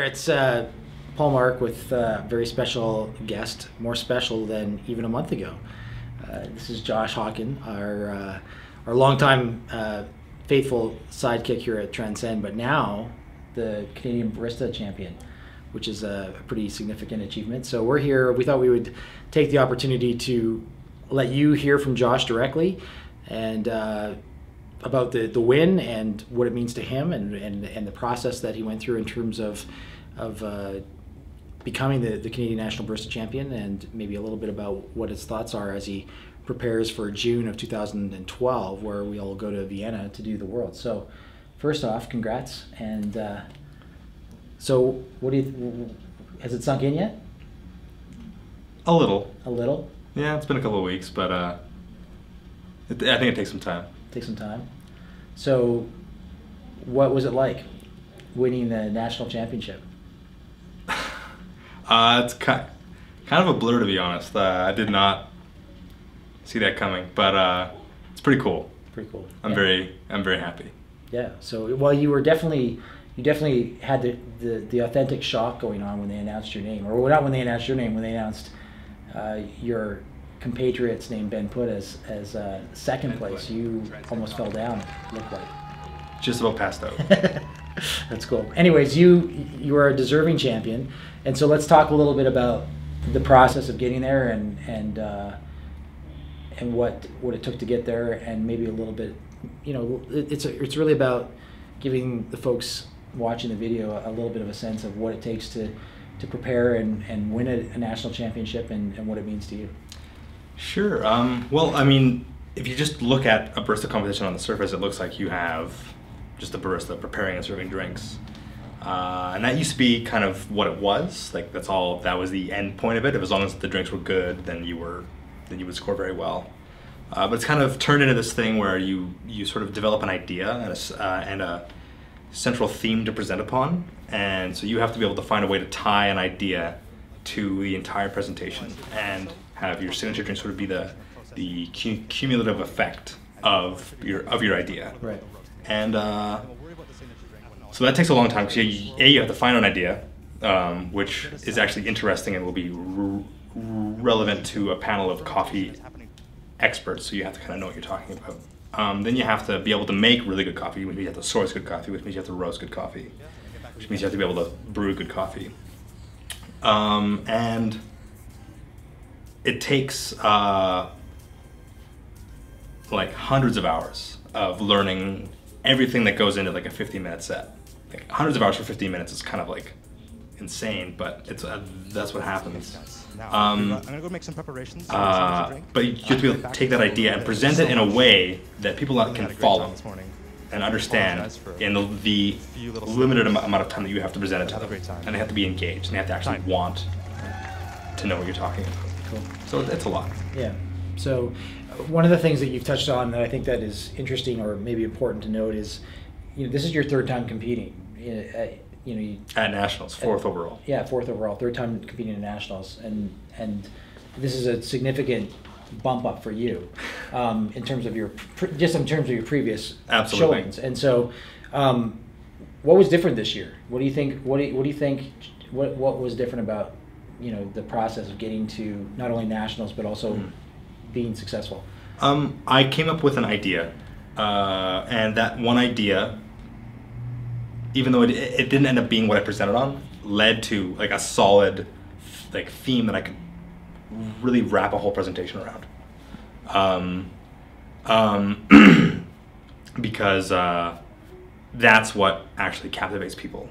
It's Poul Mark with a very special guest, more special than even a month ago. This is Josh Hockin, our longtime faithful sidekick here at Transcend, but now the Canadian Barista champion, which is a pretty significant achievement. So we're here. We thought we would take the opportunity to let you hear from Josh directly and about the win and what it means to him and the process that he went through in terms of becoming the Canadian National Barista Champion, and maybe a little bit about what his thoughts are as he prepares for June of 2012, where we all go to Vienna to do the World. So first off, congrats. And so what do you, has it sunk in yet? A little. A little? Yeah, it's been a couple of weeks, but I think it takes some time. Takes some time. So what was it like winning the national championship? It's kind of a blur, to be honest. I did not see that coming, but it's pretty cool. Pretty cool. I'm very happy. Yeah. So well, you definitely had the authentic shock going on when they announced your name, or not when they announced your name, when they announced your compatriot's name, Ben Put, as second place. You almost fell down, looked like. Just about passed out. That's cool. Anyways, you are a deserving champion, and so let's talk a little bit about the process of getting there and what it took to get there, and maybe a little bit, it's really about giving the folks watching the video a little bit of a sense of what it takes to prepare and win a national championship and what it means to you. Sure. Well, I mean, if you just look at a barista competition on the surface, it looks like you have just a barista preparing and serving drinks. And that used to be kind of what it was. Like that was the end point of it. If as long as the drinks were good, then you would score very well. But it's kind of turned into this thing where you sort of develop an idea and a central theme to present upon. And so you have to be able to find a way to tie an idea to the entire presentation and have your signature drink sort of be the cumulative effect of your idea. Right. And so that takes a long time because you have to find an idea, which is actually interesting and will be relevant to a panel of coffee experts. So you have to kind of know what you're talking about. Then you have to be able to make really good coffee, which means you have to source good coffee, which means you have to roast good coffee, which means you have to be able to brew good coffee. And it takes like hundreds of hours of learning everything that goes into like a 15-minute set. Like hundreds of hours for 15 minutes is kind of like insane, but it's that's what happens. I'm gonna go make some preparations. But you have to be able to take that idea and present it in a way that people can follow and understand in the limited amount of time that you have to present it to them. And they have to be engaged, and they have to actually want to know what you're talking about. Cool. So it's a lot. Yeah. So one of the things that you've touched on that I think that is interesting or maybe important to note is, this is your third time competing. At nationals, fourth overall. Yeah, fourth overall, third time competing at nationals, and this is a significant bump up for you in terms of your previous showings. And so, what was different this year? What do you think? What do you think? What was different about the process of getting to not only nationals but also being successful? I came up with an idea, and that one idea, even though it didn't end up being what I presented on, led to like a solid like theme that I could really wrap a whole presentation around. Because that's what actually captivates people.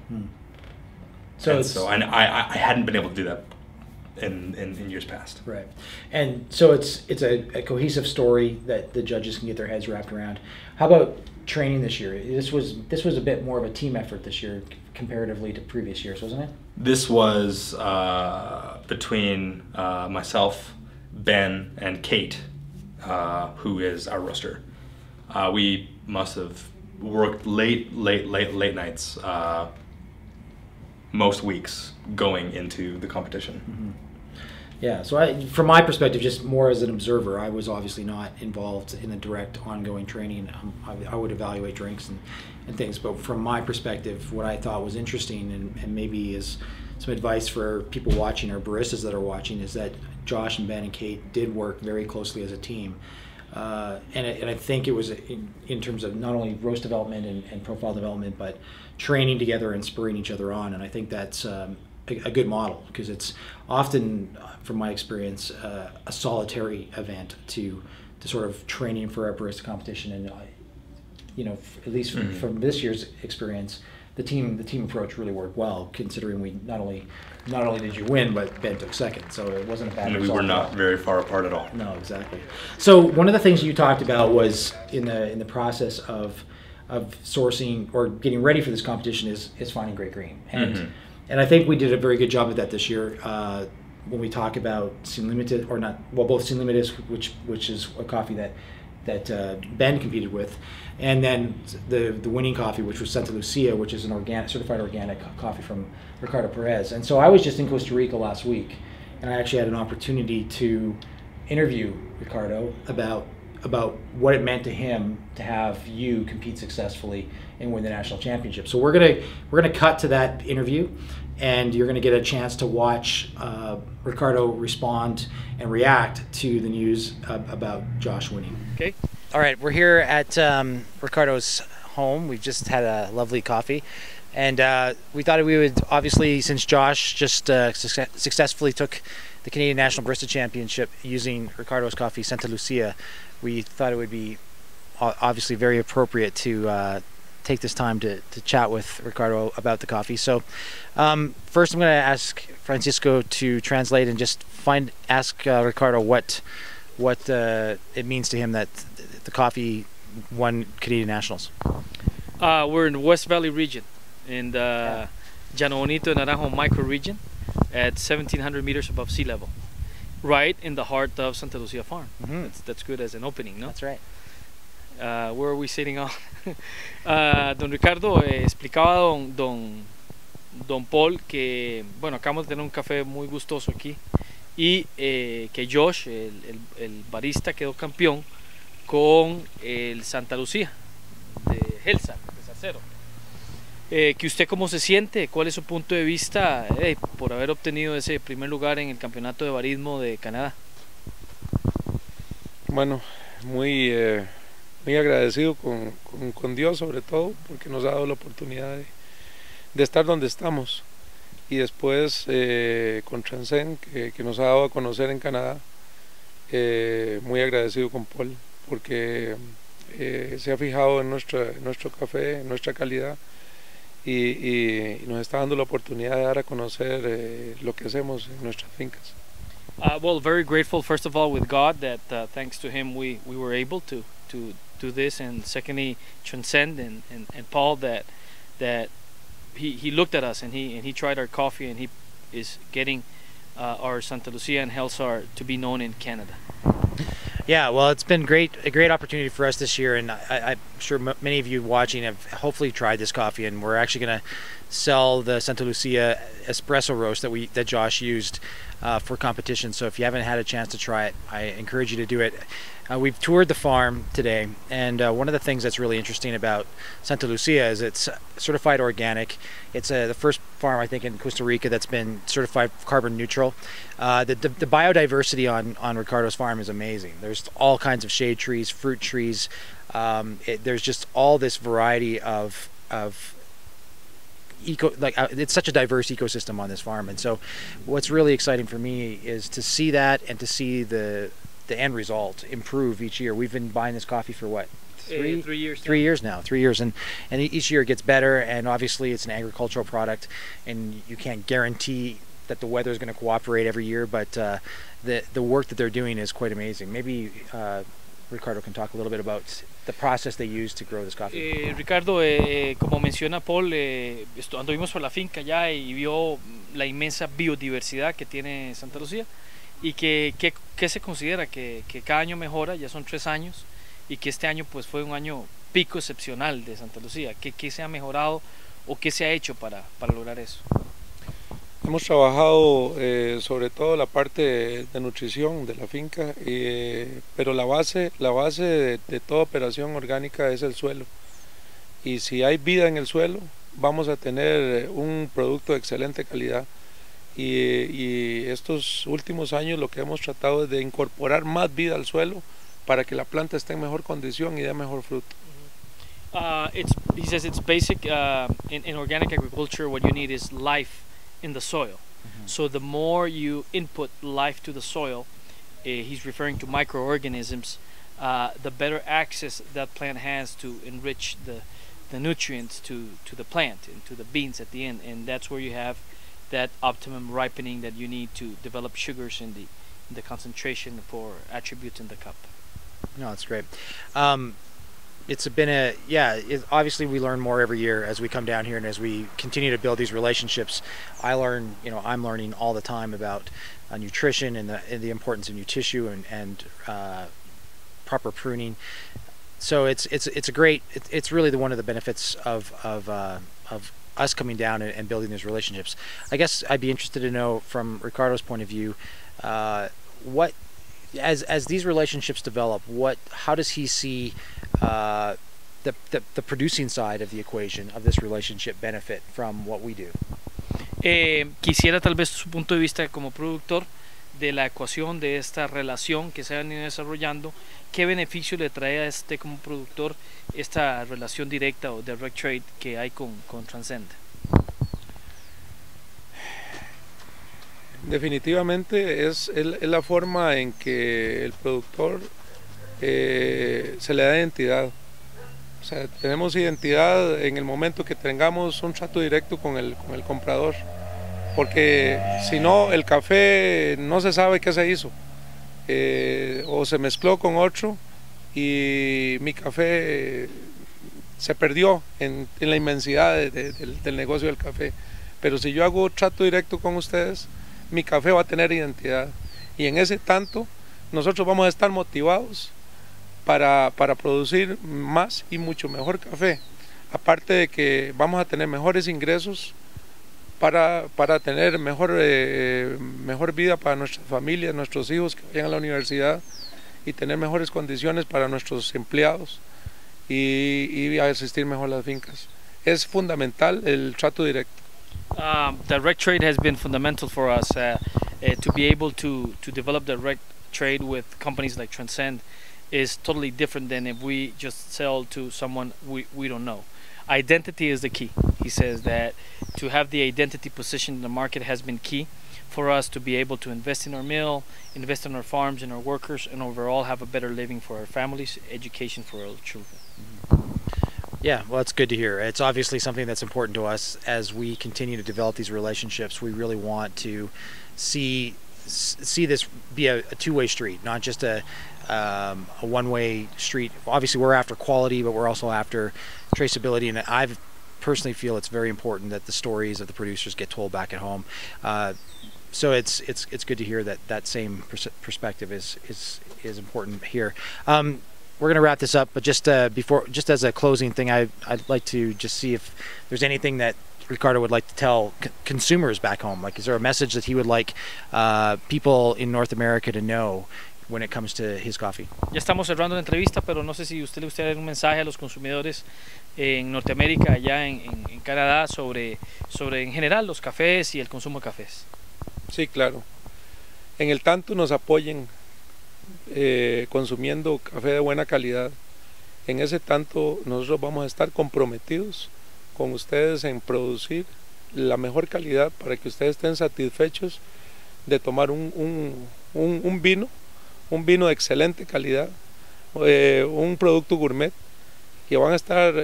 So I hadn't been able to do that in years past. Right. And so it's a cohesive story that the judges can get their heads wrapped around. How about training this year? This was a bit more of a team effort this year comparatively to previous years, wasn't it? This was between myself, Ben, and Kate, who is our roaster. We must have worked late nights most weeks going into the competition. Mm-hmm. Yeah, so from my perspective, just more as an observer, I was obviously not involved in the direct ongoing training. I would evaluate drinks and and things. But from my perspective, what I thought was interesting, and maybe is some advice for people watching or baristas that are watching, is that Josh and Ben and Kate did work very closely as a team. And I think it was in terms of not only roast development and profile development, but training together and spurring each other on. And I think that's a good model, because it's often, from my experience, a solitary event to sort of training for a barista competition. And at least from this year's experience, the team approach really worked well, considering we not only did you win, but Ben took second, so it wasn't a bad result. We were not very far apart at all. No, exactly. So one of the things you talked about was in the process of sourcing or getting ready for this competition is finding great green, and I think we did a very good job of that this year. When we talk about Sin Limited, or not, well, both Sin Limited, which is a coffee that Ben competed with, and then the winning coffee, which was Santa Lucia, which is an certified organic coffee from Ricardo Perez. And so I was just in Costa Rica last week, and I actually had an opportunity to interview Ricardo about what it meant to him to have you compete successfully and win the national championship. So we're gonna cut to that interview, and you're gonna get a chance to watch Ricardo respond and react to the news about Josh winning. Okay. All right, we're here at Ricardo's home. We've just had a lovely coffee, and we thought we would, obviously, since Josh just successfully took the Canadian National Barista Championship using Ricardo's coffee, Santa Lucia, we thought it would be obviously very appropriate to take this time to chat with Ricardo about the coffee. So first I'm going to ask Francisco to translate and just ask Ricardo what it means to him that the coffee won Canadian Nationals. We're in the West Valley region, in the Llano Bonito Naranjo microregion at 1,700 meters above sea level, right in the heart of Santa Lucia Farm. That's good as an opening, no? That's right. Where are we sitting on? Don Ricardo, explicaba don Paul que, bueno, acabamos de tener un café muy gustoso aquí, y que Josh, el barista, quedó campeón con el Santa Lucía de Helsa, de Salcero. Que usted cómo se siente, cuál es su punto de vista por haber obtenido ese primer lugar en el campeonato de barismo de Canadá. Bueno, muy agradecido con Dios, sobre todo porque nos ha dado la oportunidad de estar donde estamos, y después con Transcend, que nos ha dado a conocer en Canadá. Muy agradecido con Paul porque se ha fijado en nuestro café, en nuestra calidad, y nos está dando la oportunidad de dar a conocer lo que hacemos en nuestras fincas. Well, very grateful first of all with God that thanks to him we were able to do this, and secondly Transcend and Paul that he looked at us and he tried our coffee, and he is getting our Santa Lucia and Helsar to be known in Canada. Yeah, well, it's been a great opportunity for us this year, and I'm sure many of you watching have hopefully tried this coffee, and we're actually going to sell the Santa Lucia espresso roast that Josh used for competition. So if you haven't had a chance to try it, I encourage you to do it. We've toured the farm today, and one of the things that's really interesting about Santa Lucia is it's certified organic. It's the first farm, I think, in Costa Rica that's been certified carbon neutral. The biodiversity on Ricardo's farm is amazing. There's all kinds of shade trees, fruit trees. There's just all this variety of it's such a diverse ecosystem on this farm, and so what's really exciting for me is to see that, and to see the end result improve each year. We've been buying this coffee for what, 3 years? 3 years now. 3 years, and each year it gets better. And obviously it's an agricultural product, and you can't guarantee that the weather is going to cooperate every year, but the work that they're doing is quite amazing. Maybe Ricardo can talk a little bit about the process they use to grow this coffee. Ricardo, como menciona Paul, anduvimos por la finca ya y vio la inmensa biodiversidad que tiene Santa Lucía, y que se considera que cada año mejora. Ya son 3 años, y que este año pues fue un año pico excepcional de Santa Lucía. ¿Qué se ha mejorado o qué se ha hecho para lograr eso? Hemos trabajado sobre todo la parte de nutrición de la finca, pero la base de toda operación orgánica es el suelo. y si hay vida en el suelo, vamos a tener un producto de excelente calidad. Y estos últimos años lo que hemos tratado es de incorporar más vida al suelo para que la planta esté en mejor condición y dé mejor fruto. He says it's basic in organic agriculture. What you need is life in the soil. So the more you input life to the soil, he's referring to microorganisms, the better access that plant has to enrich the nutrients to the plant and to the beans at the end, and that's where you have that optimum ripening that you need to develop sugars in the concentration for attributes in the cup. No, that's great. It's been obviously we learn more every year as we come down here, and as we continue to build these relationships. I'm learning all the time about nutrition and the importance of new tissue and proper pruning. So it's really one of the benefits of us coming down and building these relationships. I guess I'd be interested to know from Ricardo's point of view, what as these relationships develop, how does he see the producing side of the equation of this relationship benefit from what we do? Quisiera tal vez su punto de vista como productor de la ecuación de esta relación que se ha venido desarrollando. ¿Qué beneficio le trae a como productor esta relación directa o direct trade que hay con Transcend? Definitivamente es la forma en que el productor se le da identidad. O sea, tenemos identidad en el momento que tengamos un trato directo con el comprador, porque si no, el café no se sabe qué se hizo, o se mezcló con otro y mi café se perdió en la inmensidad del negocio del café. Pero si yo hago trato directo con ustedes, mi café va a tener identidad, y en ese tanto nosotros vamos a estar motivados para producir más y mucho mejor café, aparte de que vamos a tener mejores ingresos para tener mejor vida para nuestras familias, nuestros hijos que vayan a la universidad, y tener mejores condiciones para nuestros empleados y asistir mejor a las fincas. Es fundamental el trato directo. Direct trade has been fundamental for us to be able to develop direct trade with companies like Transcend is totally different than if we just sell to someone we don't know. Identity is the key. He says that to have the identity position in the market has been key for us to be able to invest in our mill, invest in our farms and our workers, and overall have a better living for our families, education for our children. Yeah, well, it's good to hear. It's obviously something that's important to us as we continue to develop these relationships. We really want to see this be a two-way street, not just a one-way street. Obviously, we're after quality, but we're also after traceability, and I personally feel it's very important that the stories of the producers get told back at home. So it's good to hear that same perspective is important here. We're going to wrap this up, but just as a closing thing, I'd like to just see if there's anything that Ricardo would like to tell consumers back home. Like, is there a message that he would like people in North America to know when it comes to his coffee? Ya estamos cerrando la entrevista, pero no sé si usted le gustaría dar un mensaje a los consumidores en Norteamérica, allá en Canadá, sobre en general los cafés y el consumo de cafés. Sí, claro. En el tanto nos apoyen consumiendo café de buena calidad, en ese tanto nosotros vamos a estar comprometidos con ustedes en producir la mejor calidad para que ustedes estén satisfechos de tomar un vino de excelente calidad, un producto gourmet, que van a estar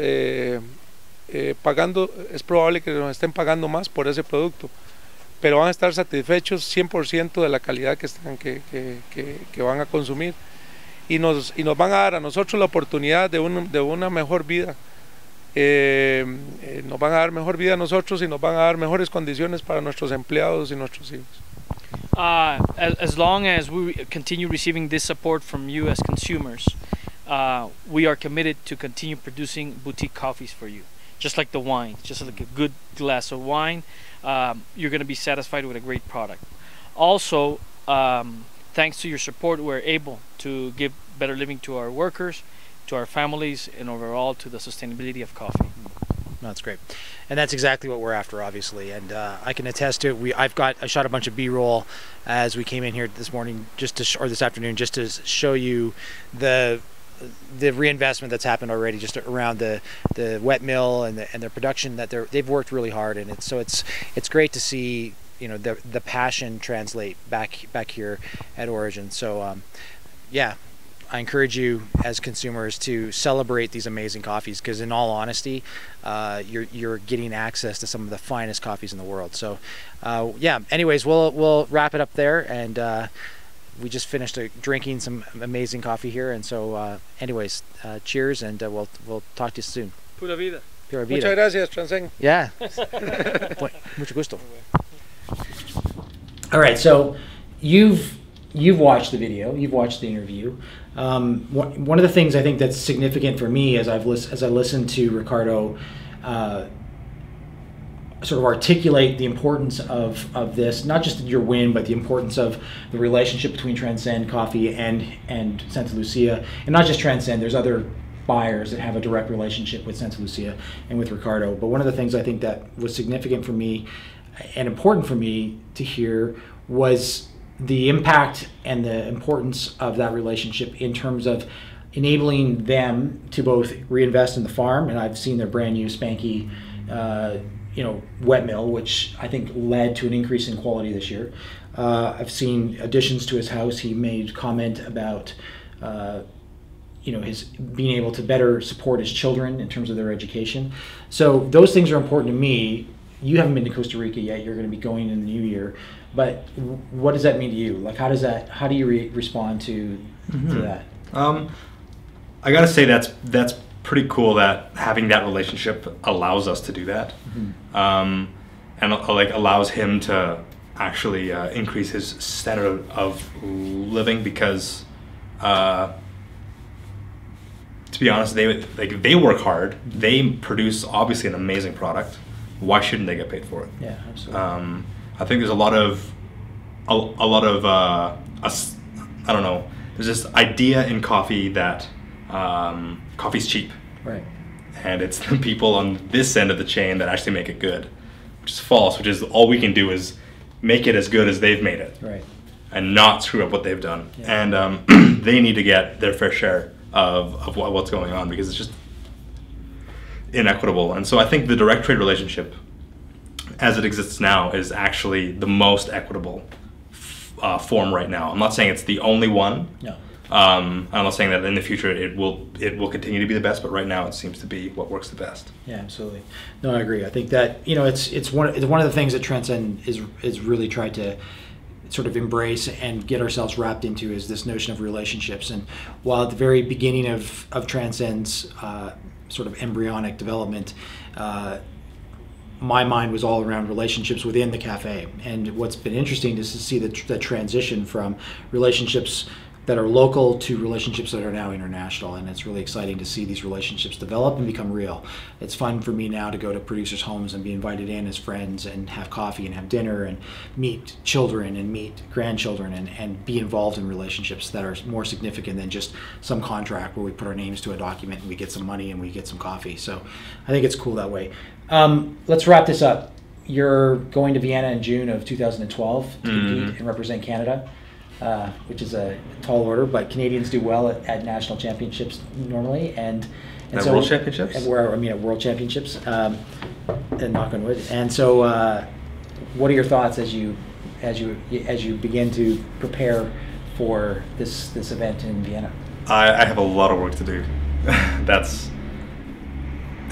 pagando. Es probable que nos estén pagando más por ese producto, pero van a estar satisfechos 100% de la calidad que van a consumir, y nos van a dar a nosotros la oportunidad de una mejor vida. Nos van a dar mejor vida a nosotros y nos van a dar mejores condiciones para nuestros empleados y nuestros hijos. As long as we continue receiving this support from you as consumers, we are committed to continue producing boutique coffees for you. Just like the wine, just like a good glass of wine, you're going to be satisfied with a great product. Also, thanks to your support, we're able to give better living to our workers, to our families, and overall to the sustainability of coffee. No, that's great, and that's exactly what we're after, obviously. And I can attest to it. I shot a bunch of B-roll as we came in here this morning, or this afternoon, just to show you the reinvestment that's happened already, just around the wet mill and their production. That they've worked really hard, and it's great to see, you know, the passion translate back here at Origin. So yeah, I encourage you as consumers to celebrate these amazing coffees, because in all honesty, you're getting access to some of the finest coffees in the world. So yeah, anyways, we'll wrap it up there, and we just finished drinking some amazing coffee here, and so anyways, cheers, and we'll talk to you soon. Pura vida. Pura vida. Muchas gracias, Transcend. Yeah. Mucho gusto. All right, so you've watched the video, you've watched the interview. One of the things I think that's significant for me as I listened to Ricardo sort of articulate the importance of this, not just your win, but the importance of the relationship between Transcend Coffee and Santa Lucia, and not just Transcend. There's other buyers that have a direct relationship with Santa Lucia and with Ricardo. But one of the things I think that was significant for me and important for me to hear was the impact and the importance of that relationship in terms of enabling them to both reinvest in the farm, and I've seen their brand new spanky wet mill, which I think led to an increase in quality this year. I've seen additions to his house. He made comment about his being able to better support his children in terms of their education. So those things are important to me. You haven't been to Costa Rica yet. You're going to be going in the new year. But what does that mean to you? Like, how do you respond to that? I gotta say that's pretty cool that having that relationship allows us to do that, and like allows him to actually increase his standard of living, because to be honest, they work hard. They produce obviously an amazing product. Why shouldn't they get paid for it? Yeah, absolutely. I think there's a lot of I don't know. There's this idea in coffee that coffee's cheap, right? And it's the people on this end of the chain that actually make it good, which is false. Which is all we can do is make it as good as they've made it, right? And not screw up what they've done. Yeah. And they need to get their fair share of what's going on, because it's just inequitable. And so I think the direct trade relationship, as it exists now, is actually the most equitable form right now. I'm not saying it's the only one. No. I'm not saying that in the future it will continue to be the best, but right now it seems to be what works the best. Yeah, absolutely. No, I agree. I think that it's one of the things that Transcend is really tried to sort of embrace and get ourselves wrapped into, is this notion of relationships. And while at the very beginning of Transcend's sort of embryonic development, my mind was all around relationships within the cafe. And what's been interesting is to see the transition from relationships that are local to relationships that are now international, and it's really exciting to see these relationships develop and become real. It's fun for me now to go to producers' homes and be invited in as friends and have coffee and have dinner and meet children and meet grandchildren and be involved in relationships that are more significant than just some contract where we put our names to a document and we get some money and we get some coffee. So I think it's cool that way. Let's wrap this up. You're going to Vienna in June of 2012 to compete and represent Canada. Which is a tall order, but Canadians do well at national championships normally, and at so world championships. At world championships, and knock on wood. And so, what are your thoughts as you begin to prepare for this event in Vienna? I have a lot of work to do.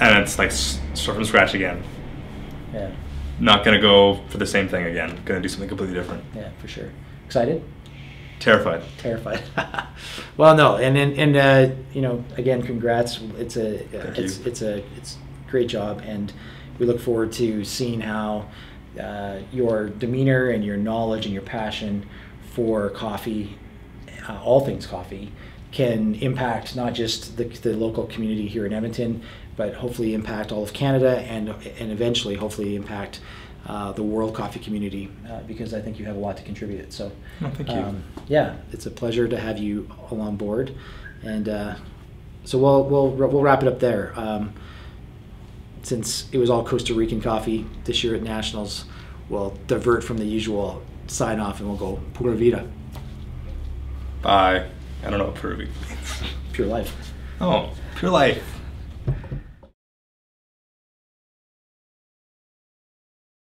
It's like start from scratch again. Yeah. Not gonna go for the same thing again. Gonna do something completely different. Yeah, for sure. Excited? Terrified. Well, no, and again, congrats. It's a great job, and we look forward to seeing how your demeanor and your knowledge and your passion for coffee, all things coffee, can impact not just the local community here in Edmonton, but hopefully impact all of Canada and eventually hopefully impact the world coffee community, because I think you have a lot to contribute. So, thank you. Yeah, it's a pleasure to have you all on board, and so we'll wrap it up there. since it was all Costa Rican coffee this year at Nationals, we'll divert from the usual sign off and we'll go pura vida. Bye. I don't know what pura vida means. Pure life. Oh, pure life.